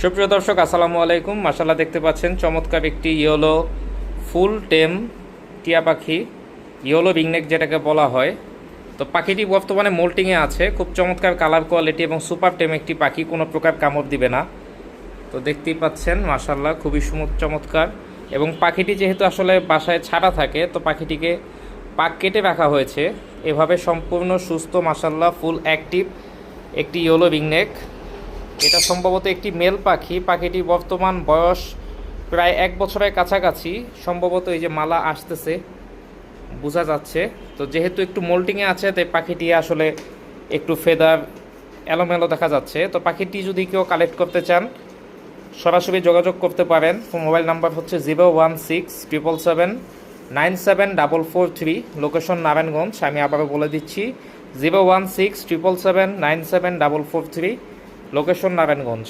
সুপ্রিয় দর্শক, আসসালামু আলাইকুম। মাশাআল্লাহ, দেখতে পাচ্ছেন চমৎকার একটি ইয়েলো ফুল টেম টিয়া পাখি, ইয়েলো রিংনেক যেটাকে বলা হয়। তো পাখিটি বর্তমানে মোল্টিংয়ে আছে। খুব চমৎকার কালার কোয়ালিটি এবং সুপার টেম একটি পাখি, কোনো প্রকার কামড় দিবে না। তো দেখতেই পাচ্ছেন মাশাআল্লাহ, খুবই চমৎকার। এবং পাখিটি যেহেতু আসলে বাসায় ছাড়া থাকে, তো পাখিটিকে পাক কেটে রাখা হয়েছে। এভাবে সম্পূর্ণ সুস্থ মাশাআল্লাহ ফুল অ্যাক্টিভ একটি ইয়েলো রিংনেক। এটা সম্ভবত একটি মেল পাখি। পাখিটি বর্তমান বয়স প্রায় 1 বছরের কাছাকাছি। সম্ভবত এই যে মালা আসতেছে, বোঝা যাচ্ছে। তো যেহেতু একটু মোল্টিংয়ে আছে, তাই পাখিটি আসলে একটু ফেদার এলোমেলো দেখা যাচ্ছে। তো পাখিটি যদি কেউ কালেক্ট করতে চান, সরাসরি যোগাযোগ করতে পারেন। মোবাইল নাম্বার হচ্ছে 01677974443, লোকেশন নারায়ণগঞ্জ। আমি আবারও বলে দিচ্ছি, 01677974443, লোকেশন নারায়ণগঞ্জ।